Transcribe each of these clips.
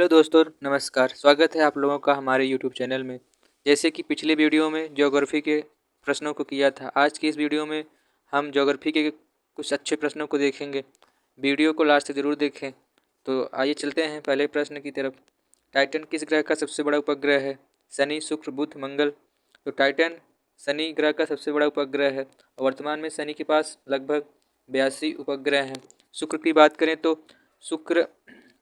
Hello दोस्तों, नमस्कार। स्वागत है आप लोगों का हमारे यूट्यूब चैनल में। जैसे कि पिछले वीडियो में ज्योग्राफी के प्रश्नों को किया था, आज की इस वीडियो में हम ज्योग्राफी के कुछ अच्छे प्रश्नों को देखेंगे। वीडियो को लास्ट तक ज़रूर देखें। तो आइए चलते हैं पहले प्रश्न की तरफ। टाइटन किस ग्रह का सबसे बड़ा उपग्रह है? शनि, शुक्र, बुध, मंगल। तो टाइटन शनि ग्रह का सबसे बड़ा उपग्रह है और वर्तमान में शनि के पास लगभग 82 उपग्रह हैं। शुक्र की बात करें तो शुक्र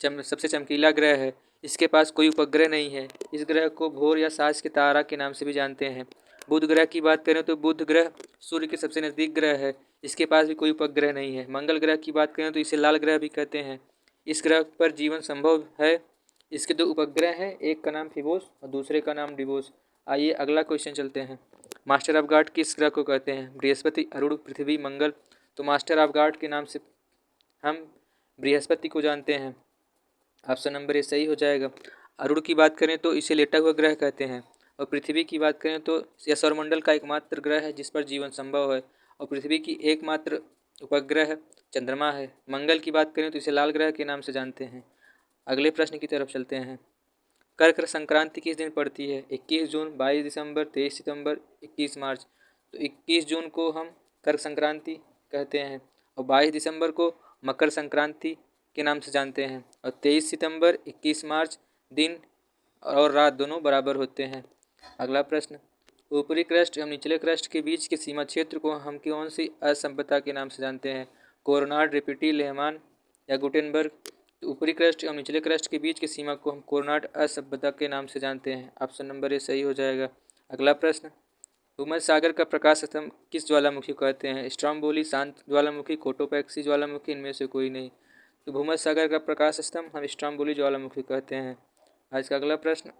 सबसे चमकीला ग्रह है। इसके पास कोई उपग्रह नहीं है। इस ग्रह को भोर या साज के तारा के नाम से भी जानते हैं। बुध ग्रह की बात करें तो बुध ग्रह सूर्य के सबसे नज़दीक ग्रह है। इसके पास भी कोई उपग्रह नहीं है। मंगल ग्रह की बात करें तो इसे लाल ग्रह भी कहते हैं। इस ग्रह पर जीवन संभव है। इसके 2 उपग्रह हैं, एक का नाम फिबोस और दूसरे का नाम डिवोस। आइए अगला क्वेश्चन चलते हैं। मास्टर ऑफ गॉड किस ग्रह को कहते हैं? बृहस्पति, अरुण, पृथ्वी, मंगल। तो मास्टर ऑफ गॉड के नाम से हम बृहस्पति को जानते हैं। ऑप्शन नंबर ए सही हो जाएगा। अरुण की बात करें तो इसे लेटा हुआ ग्रह कहते हैं और पृथ्वी की बात करें तो यह सौरमंडल का एकमात्र ग्रह है जिस पर जीवन संभव है और पृथ्वी की एकमात्र उपग्रह चंद्रमा है। मंगल की बात करें तो इसे लाल ग्रह के नाम से जानते हैं। अगले प्रश्न की तरफ चलते हैं। कर्क संक्रांति किस दिन पड़ती है? 21 जून, 22 दिसंबर, 23 सितंबर, 21 मार्च। तो 21 जून को हम कर्क संक्रांति कहते हैं और 22 दिसंबर को मकर संक्रांति के नाम से जानते हैं और 23 सितंबर, 21 मार्च दिन और रात दोनों बराबर होते हैं। अगला प्रश्न। ऊपरी क्रस्ट एवं निचले क्रस्ट के बीच के सीमा क्षेत्र को हम कौन सी असभ्यता के नाम से जानते हैं? कोरोनाड, रिपिटी, लेहमान या गुटेनबर्ग। तो ऊपरी क्रस्ट एवं निचले क्रस्ट के बीच की सीमा को हम कोरोनाड असभ्यता के नाम से जानते हैं। ऑप्शन नंबर ए सही हो जाएगा। अगला प्रश्न। भूमध्य सागर का प्रकाश स्तंभ किस ज्वालामुखी को कहते हैं? स्ट्रोम्बोली, शांत ज्वालामुखी, कोटोपैक्सी ज्वालामुखी, इनमें से कोई नहीं। तो भूमध्य सागर का प्रकाश स्तंभ हम स्ट्रोम्बोली ज्वालामुखी कहते हैं। आज का अगला प्रश्न।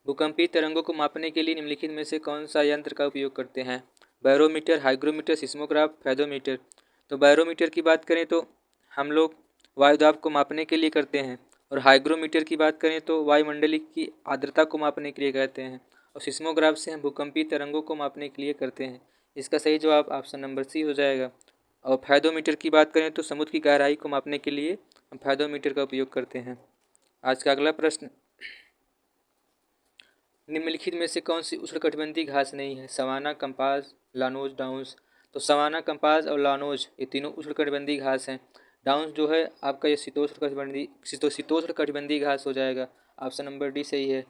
भूकंपीय तरंगों को मापने के लिए निम्नलिखित में से कौन सा यंत्र का उपयोग करते हैं? Barometer, hygrometer, seismograph, fathometer. तो बैरोमीटर की बात करें तो हम लोग वायुदाब को मापने के लिए करते हैं और हाइग्रोमीटर की बात करें तो वायुमंडली की आर्द्रता को मापने के लिए कहते हैं और सिस्मोग्राफ से हम भूकंपीय तरंगों को मापने के लिए करते हैं। इसका सही जवाब ऑप्शन नंबर सी हो जाएगा। और फेदोमीटर की बात करें तो समुद्र की गहराई को मापने के लिए हम फेदोमीटर का उपयोग करते हैं। आज का अगला प्रश्न। निम्नलिखित में से कौन सी उष्णकटिबंधीय घास नहीं है? Savanna, campos, llanos, downs. तो सवाना, कंपास और लानोज ये तीनों उष्णकटिबंधीय घास हैं। डाउन्स जो है आपका ये शीतोष्णकटिबंधीय घास हो जाएगा। ऑप्शन नंबर डी सही है।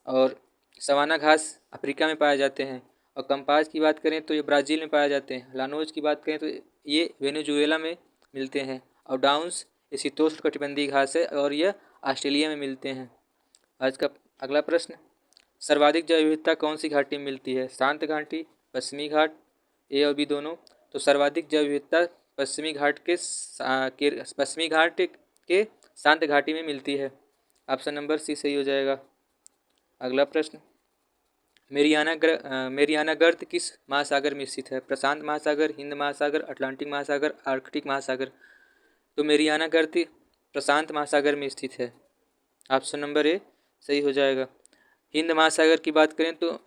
और सवाना घास अफ्रीका में पाए जाते हैं और कंपास की बात करें तो ये ब्राज़ील में पाए जाते हैं। लानोज की बात करें तो ये वेनेजुएला में मिलते हैं और डाउन्स ये शीतोष्णकटिबंधीय घास है और यह ऑस्ट्रेलिया में मिलते हैं। आज का अगला प्रश्न। सर्वाधिक जैव विविधता कौन सी घाटी में मिलती है? शांत घाटी, पश्चिमी घाट, ए और बी दोनों। तो सर्वाधिक जैव विविधता पश्चिमी घाट के शांत घाटी में मिलती है। ऑप्शन नंबर सी सही हो जाएगा। अगला प्रश्न। मेरियाना गर्त किस महासागर में स्थित है? प्रशांत महासागर, हिंद महासागर, अटलांटिक महासागर, आर्कटिक महासागर। तो मेरियाना गर्त प्रशांत महासागर में स्थित है। ऑप्शन नंबर ए सही हो जाएगा। हिंद महासागर की बात करें तो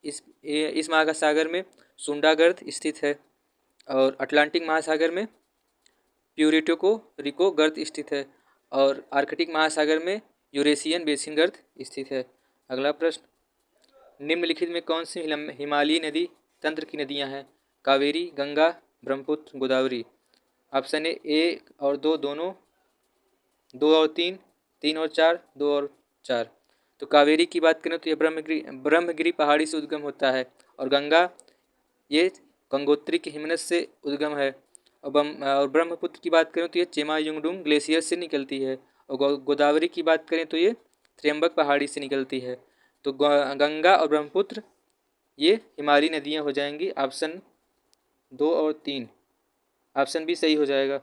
इस महासागर में सुंडा गर्त स्थित है और अटलांटिक महासागर में प्यूरिटो रिको गर्त स्थित है और आर्कटिक महासागर में यूरेशियन बेसिन गर्त स्थित है। अगला प्रश्न। निम्नलिखित में कौन सी हिमालयी नदी तंत्र की नदियां हैं? कावेरी, गंगा, ब्रह्मपुत्र, गोदावरी। ऑप्शन ए 1 और 2 दोनों, 2 और 3, 3 और 4, 2 और 4। तो कावेरी की बात करें तो यह ब्रह्मगिरी पहाड़ी से उद्गम होता है और गंगा ये गंगोत्री के हिमनद से उद्गम है और ब्रह्मपुत्र की बात करें तो ये चेमायुंगडुंग ग्लेशियर से निकलती है और गोदावरी की बात करें तो ये त्र्यंबक पहाड़ी से निकलती है। तो गंगा और ब्रह्मपुत्र ये हिमालयी नदियाँ हो जाएंगी। ऑप्शन 2 और 3, ऑप्शन बी सही हो जाएगा।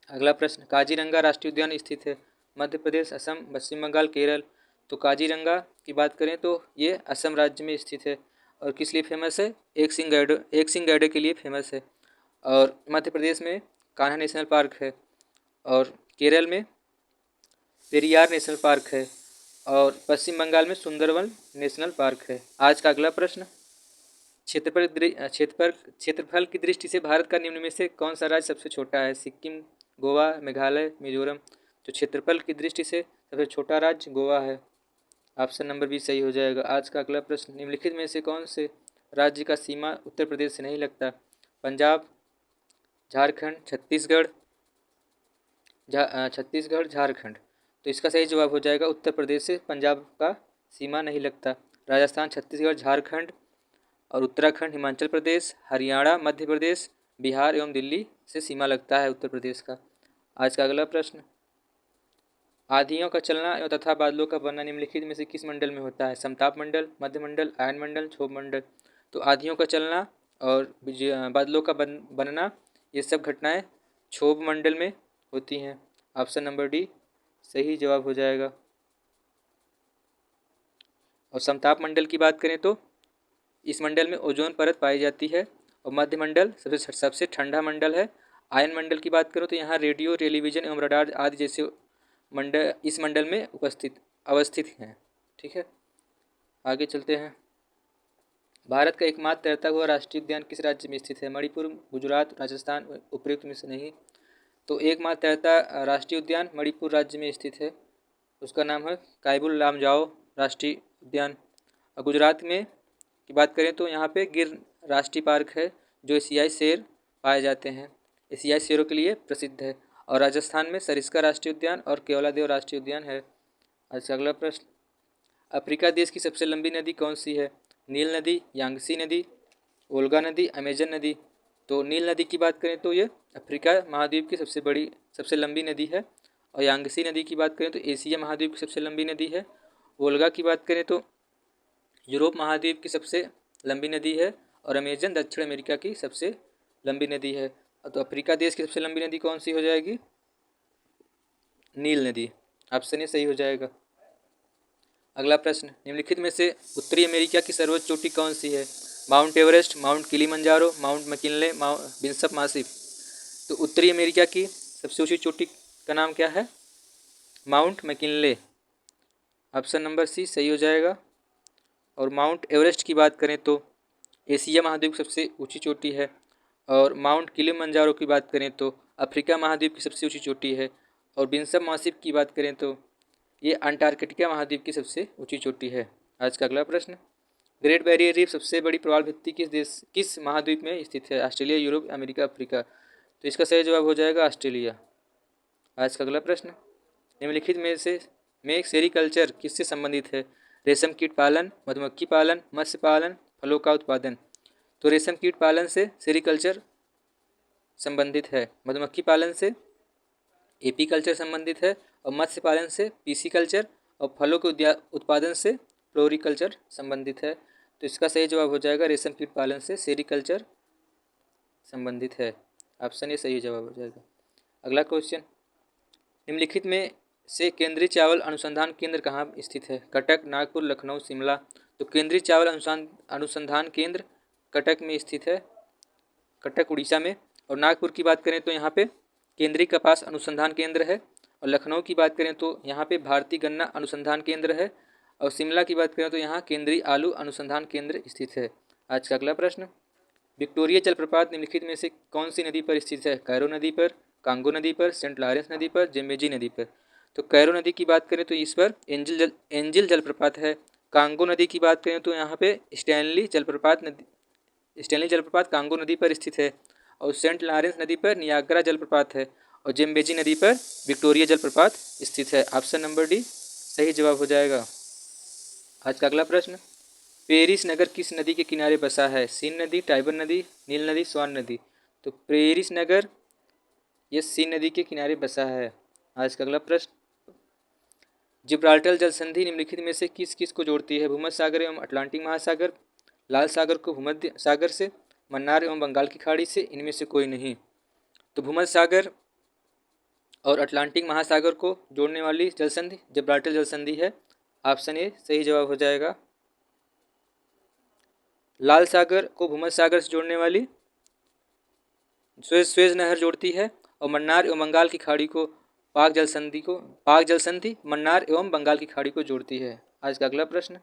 अगला प्रश्न। काजीरंगा राष्ट्रीय उद्यान स्थित है मध्य प्रदेश, असम, पश्चिम बंगाल, केरल। तो काजीरंगा की बात करें तो ये असम राज्य में स्थित है और किस लिए फेमस है? एक सिंह गैडे के लिए फेमस है। और मध्य प्रदेश में कान्हा नेशनल पार्क है और केरल में पेरियार नेशनल पार्क है और पश्चिम बंगाल में सुंदरवन नेशनल पार्क है। आज का अगला प्रश्न। क्षेत्रफल की दृष्टि से भारत का निम्न में से कौन सा राज्य सबसे छोटा है? सिक्किम, गोवा, मेघालय, मिजोरम। तो क्षेत्रफल की दृष्टि से सबसे छोटा राज्य गोवा है। ऑप्शन नंबर बी सही हो जाएगा। आज का अगला प्रश्न, निम्नलिखित में से कौन से राज्य का सीमा उत्तर प्रदेश से नहीं लगता? पंजाब, झारखंड, छत्तीसगढ़, झारखंड। तो इसका सही जवाब हो जाएगा उत्तर प्रदेश से पंजाब का सीमा नहीं लगता। राजस्थान, छत्तीसगढ़, झारखंड और उत्तराखंड, हिमाचल प्रदेश, हरियाणा, मध्य प्रदेश, बिहार एवं दिल्ली से सीमा लगता है उत्तर प्रदेश का। आज का अगला प्रश्न, आंधियों का चलना एवं तथा बादलों का बनना निम्नलिखित में से किस मंडल में होता है? समताप मंडल, मध्य मंडल, आयन मंडल, क्षोभ मंडल। तो आंधियों का चलना और बादलों का बनना ये सब घटनाएं क्षोभ मंडल में होती हैं। ऑप्शन नंबर डी सही जवाब हो जाएगा। और समताप मंडल की बात करें तो इस मंडल में ओजोन परत पाई जाती है और मध्य मंडल सबसे ठंडा मंडल है। आयन मंडल की बात करो तो यहाँ रेडियो, टेलीविजन एवं रडार आदि जैसे मंडल इस मंडल में अवस्थित हैं। ठीक है, आगे चलते हैं। भारत का एकमात्र तैरता हुआ राष्ट्रीय उद्यान किस राज्य में स्थित है? मणिपुर, गुजरात, राजस्थान, उपयुक्त में से नहीं। तो एकमात्र तैरता राष्ट्रीय उद्यान मणिपुर राज्य में स्थित है, उसका नाम है कायबुल लामजाओ राष्ट्रीय उद्यान। और गुजरात में की बात करें तो यहाँ पे गिर राष्ट्रीय पार्क है जो एशियाई शेर पाए जाते हैं, एशियाई शेरों के लिए प्रसिद्ध है। और राजस्थान में सरिस्का राष्ट्रीय उद्यान और केवलादेव राष्ट्रीय उद्यान है। अच्छा, अगला प्रश्न, अफ्रीका देश की सबसे लंबी नदी कौन सी है? नील नदी, यांगसी नदी, ओल्गा नदी, अमेजन नदी। तो नील नदी की बात करें तो ये अफ्रीका महाद्वीप की सबसे लंबी नदी है। और यांगसी नदी की बात करें तो एशिया महाद्वीप की सबसे लंबी नदी है। ओल्गा की बात करें तो यूरोप महाद्वीप की सबसे लंबी नदी है। और अमेजन दक्षिण अमेरिका की सबसे लंबी नदी है। तो अफ्रीका देश की सबसे लंबी नदी कौन सी हो जाएगी? नील नदी। ऑप्शन ए सही हो जाएगा। अगला प्रश्न, निम्नलिखित में से उत्तरी अमेरिका की सर्वोच्च चोटी कौन सी है? Mount Everest, Mount Kilimanjaro, Mount McKinley, Bishop Massif. तो उत्तरी अमेरिका की सबसे ऊंची चोटी का नाम क्या है? Mount McKinley. Option number C सही हो जाएगा। और माउंट एवरेस्ट की बात करें तो एशिया महाद्वीप की सबसे ऊंची चोटी है। और माउंट किलिमंजारो की बात करें तो अफ्रीका महाद्वीप की सबसे ऊंची चोटी है। और बिशप मासिफ की बात करें तो ये अंटार्कटिका महाद्वीप की सबसे ऊंची चोटी है। आज का अगला प्रश्न, ग्रेट बैरियर रीफ सबसे बड़ी प्रवाल भित्ति किस महाद्वीप में स्थित है? Australia, Europe, America, Africa. तो इसका सही जवाब हो जाएगा ऑस्ट्रेलिया। आज का अगला प्रश्न, निम्नलिखित में सेरीकल्चर किससे संबंधित है? रेशम कीट पालन, मधुमक्खी पालन, मत्स्य पालन, फलों का उत्पादन। तो रेशम कीट पालन से सेरीकल्चर संबंधित है, मधुमक्खी पालन से एपी कल्चर संबंधित है और मत्स्य पालन से पीसी कल्चर और फलों के उत्पादन से फ्लोरिकल्चर संबंधित है। तो इसका सही जवाब हो जाएगा रेशम कीट पालन से सेरीकल्चर संबंधित है। ऑप्शन ए सही जवाब हो जाएगा। अगला क्वेश्चन, निम्नलिखित में से केंद्रीय चावल अनुसंधान केंद्र कहाँ स्थित है? कटक, नागपुर, लखनऊ, शिमला। तो केंद्रीय चावल अनुसंधान केंद्र कटक में स्थित है, कटक उड़ीसा में। और नागपुर की बात करें तो यहाँ पे केंद्रीय कपास अनुसंधान केंद्र है। और लखनऊ की बात करें तो यहाँ पे भारतीय गन्ना अनुसंधान केंद्र है। और शिमला की बात करें तो यहाँ केंद्रीय आलू अनुसंधान केंद्र स्थित है। आज का अगला प्रश्न, विक्टोरिया जलप्रपात निम्नलिखित में से कौन सी नदी पर स्थित है? कैरो नदी पर, कांगो नदी पर, सेंट लॉरेंस नदी पर, जेम्बेजी नदी पर। तो कैरो नदी की बात करें तो इस पर एंजिल जलप्रपात है। कांगो नदी की बात करें तो यहाँ पे स्टैनली जलप्रपात कांगो नदी पर स्थित है। और सेंट लॉरेंस नदी पर नियाग्रा जलप्रपात है। और जेम्बेजी नदी पर विक्टोरिया जलप्रपात स्थित है। ऑप्शन नंबर डी सही जवाब हो जाएगा। आज का अगला प्रश्न, पेरिस नगर किस नदी के किनारे बसा है? सीन नदी, टाइबर नदी, नील नदी, स्वान नदी। तो पेरिस नगर ये सीन नदी के किनारे बसा है। आज का अगला प्रश्न, जिब्राल्टर जल संधि निम्नलिखित में से किस किस को जोड़ती है? भूमध्य सागर एवं अटलांटिक महासागर, लाल सागर को भूमध्य सागर से, मन्नार एवं बंगाल की खाड़ी से, इनमें से कोई नहीं। तो भूमध्य सागर और अटलांटिक महासागर को जोड़ने वाली जल संधि जिब्राल्टर जल संधि है। ऑप्शन ए सही जवाब हो जाएगा। लाल सागर को भूमध्य सागर से जोड़ने वाली स्वेज नहर जोड़ती है। और मन्नार एवं बंगाल की खाड़ी को पाक जल संधि मन्नार एवं बंगाल की खाड़ी को जोड़ती है। आज का अगला प्रश्न,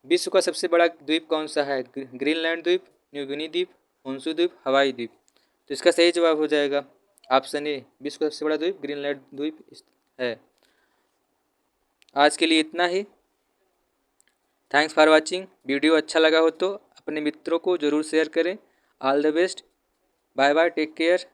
विश्व का सबसे बड़ा द्वीप कौन सा है? ग्रीनलैंड द्वीप, न्यू गिनी द्वीप, होन्शु द्वीप, हवाई द्वीप। तो इसका सही जवाब हो जाएगा ऑप्शन ए, विश्व का सबसे बड़ा द्वीप ग्रीनलैंड द्वीप है। आज के लिए इतना ही। Thanks for watching. वीडियो अच्छा लगा हो तो अपने मित्रों को ज़रूर शेयर करें। All the best. Bye bye, take care.